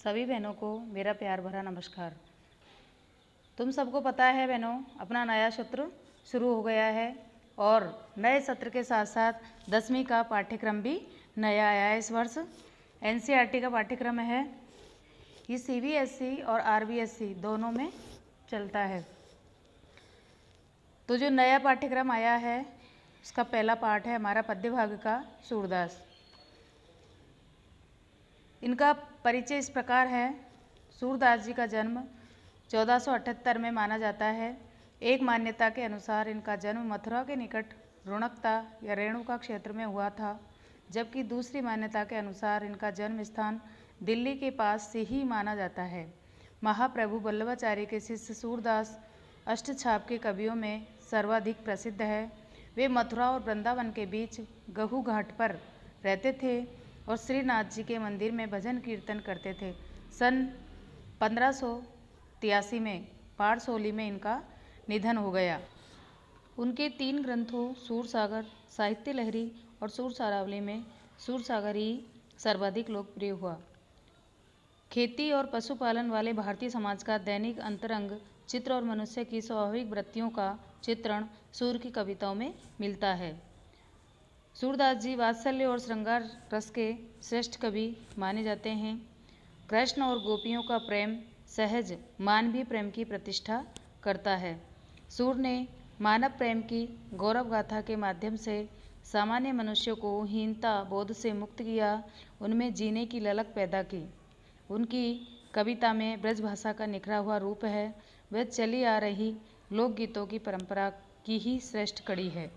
सभी बहनों को मेरा प्यार भरा नमस्कार। तुम सबको पता है बहनों, अपना नया सत्र शुरू हो गया है और नए सत्र के साथ साथ 10वीं का पाठ्यक्रम भी नया आया है। इस वर्ष एनसीईआरटी का पाठ्यक्रम है। ये सीबीएसई और आरबीएसई दोनों में चलता है। तो जो नया पाठ्यक्रम आया है उसका पहला पाठ है हमारा पद्य भाग का सूरदास। इनका परिचय इस प्रकार है। सूरदास जी का जन्म 1478 में माना जाता है। एक मान्यता के अनुसार इनका जन्म मथुरा के निकट रुणकता या रेणुका क्षेत्र में हुआ था, जबकि दूसरी मान्यता के अनुसार इनका जन्म स्थान दिल्ली के पास से ही माना जाता है। महाप्रभु वल्लभाचार्य के शिष्य सूरदास अष्टछाप के कवियों में सर्वाधिक प्रसिद्ध है। वे मथुरा और वृंदावन के बीच गहू घाट पर रहते थे और श्रीनाथ जी के मंदिर में भजन कीर्तन करते थे। सन 1583 में पारसोली में इनका निधन हो गया। उनके 3 ग्रंथों सूरसागर, साहित्य लहरी और सूरसारावली में सूरसागर ही सर्वाधिक लोकप्रिय हुआ। खेती और पशुपालन वाले भारतीय समाज का दैनिक अंतरंग चित्र और मनुष्य की स्वाभाविक वृत्तियों का चित्रण सूर की कविताओं में मिलता है। सूरदास जी वात्सल्य और श्रृंगार रस के श्रेष्ठ कवि माने जाते हैं। कृष्ण और गोपियों का प्रेम सहज मानवीय प्रेम की प्रतिष्ठा करता है। सूर ने मानव प्रेम की गौरव गाथा के माध्यम से सामान्य मनुष्यों को हीनता बोध से मुक्त किया, उनमें जीने की ललक पैदा की। उनकी कविता में ब्रज भाषा का निखरा हुआ रूप है। वह चली आ रही लोकगीतों की परंपरा की ही श्रेष्ठ कड़ी है।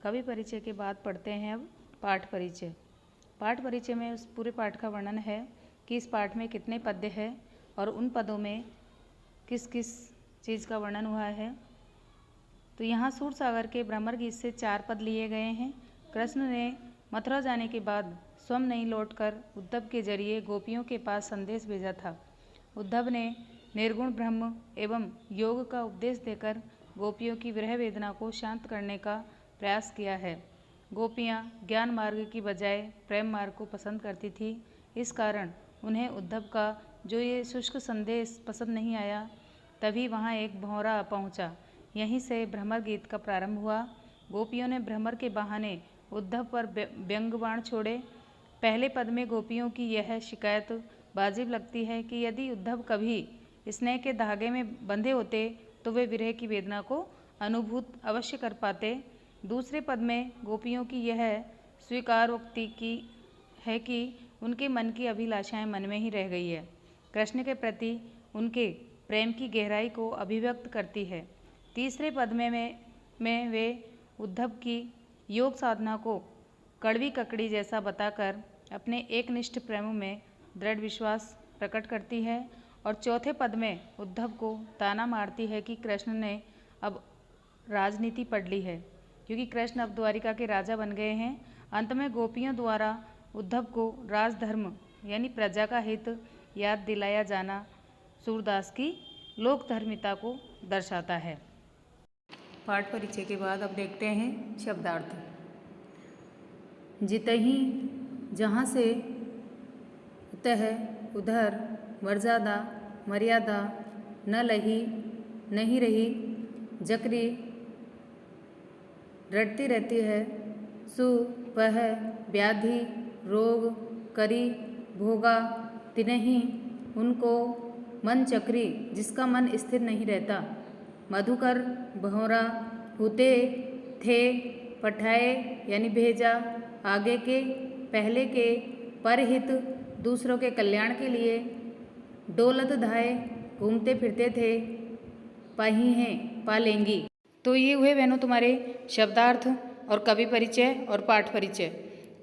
कवि परिचय के बाद पढ़ते हैं अब पाठ परिचय। पाठ परिचय में उस पूरे पाठ का वर्णन है कि इस पाठ में कितने पद्य हैं और उन पदों में किस किस चीज़ का वर्णन हुआ है। तो यहाँ सूरसागर के भ्रमर गीत से 4 पद लिए गए हैं। कृष्ण ने मथुरा जाने के बाद स्वयं नहीं लौटकर उद्धव के जरिए गोपियों के पास संदेश भेजा था। उद्धव ने निर्गुण ब्रह्म एवं योग का उपदेश देकर गोपियों की विरह वेदना को शांत करने का प्रयास किया है। गोपियाँ ज्ञान मार्ग की बजाय प्रेम मार्ग को पसंद करती थी। इस कारण उन्हें उद्धव का जो ये शुष्क संदेश पसंद नहीं आया। तभी वहाँ एक भंवरा पहुँचा। यहीं से भ्रमर गीत का प्रारंभ हुआ। गोपियों ने भ्रमर के बहाने उद्धव पर व्यंग बाण छोड़े। पहले पद में गोपियों की यह शिकायत वाजिब लगती है कि यदि उद्धव कभी स्नेह के धागे में बंधे होते तो वे विरह की वेदना को अनुभूत अवश्य कर पाते। दूसरे पद में गोपियों की यह स्वीकारोक्ति की है कि उनके मन की अभिलाषाएं मन में ही रह गई है। कृष्ण के प्रति उनके प्रेम की गहराई को अभिव्यक्त करती है। तीसरे पद में वे उद्धव की योग साधना को कड़वी ककड़ी जैसा बताकर अपने एकनिष्ठ प्रेम में दृढ़ विश्वास प्रकट करती है। और चौथे पद में उद्धव को ताना मारती है कि कृष्ण ने अब राजनीति पढ़ ली है, क्योंकि कृष्ण अब द्वारिका के राजा बन गए हैं। अंत में गोपियों द्वारा उद्धव को राजधर्म यानी प्रजा का हित याद दिलाया जाना सूरदास की लोकधर्मिता को दर्शाता है। पाठ परिचय के बाद अब देखते हैं शब्दार्थ। जितहि जहाँ से, उतह उधर, मर्यादा मर्यादा, न लही नहीं रही, जकरी रटती रहती है, सु वह व्याधि रोग करी भोगा तिनहि उनको, मन चक्री जिसका मन स्थिर नहीं रहता, मधुकर भंवरा होते थे, पठाए यानी भेजा, आगे के पहले के, परहित दूसरों के कल्याण के लिए, डोलत धाए घूमते फिरते थे, पाही हैं पालेंगी। तो ये हुए बहनों तुम्हारे शब्दार्थ और कवि परिचय और पाठ परिचय।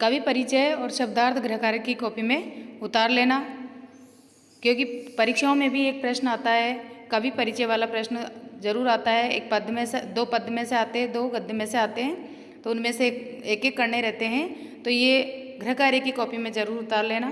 कवि परिचय और शब्दार्थ गृहकार्य की कॉपी में उतार लेना, क्योंकि परीक्षाओं में भी एक प्रश्न आता है, कवि परिचय वाला प्रश्न जरूर आता है। एक पद में से 2 पद में से आते हैं, 2 गद्य में से आते हैं, तो उनमें से एक एक करने रहते हैं। तो ये गृहकार्य की कॉपी में जरूर उतार लेना।